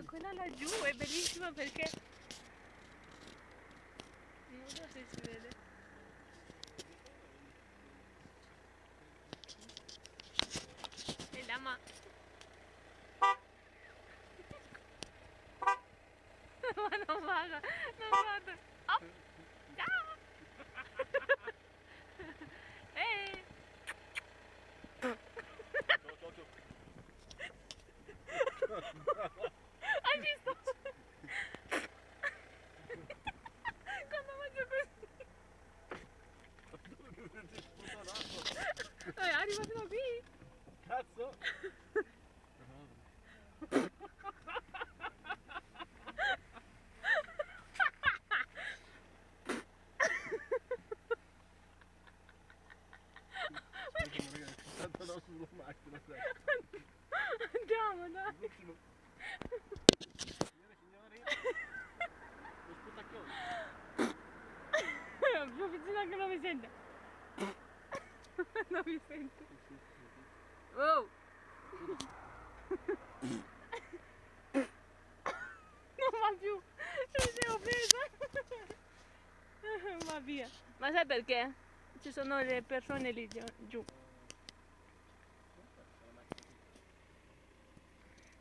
Quella laggiù è bellissima perché non so se si vede. E la ma ma non vado, non vado. Oh, ciao. Ehi. Hai visto? Quando faccio così. Arriva fino qui. Cazzo! Tanto no sulla macchina, Andiamo, dai. Signori, lo sputacchione. Più vicino che non mi sente. Non mi sente. Oh! Non va più. Mi sei offesa. Va via. Ma sai perché? Ci sono le persone lì giù.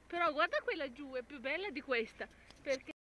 Però guarda quella giù, è più bella di questa. Perché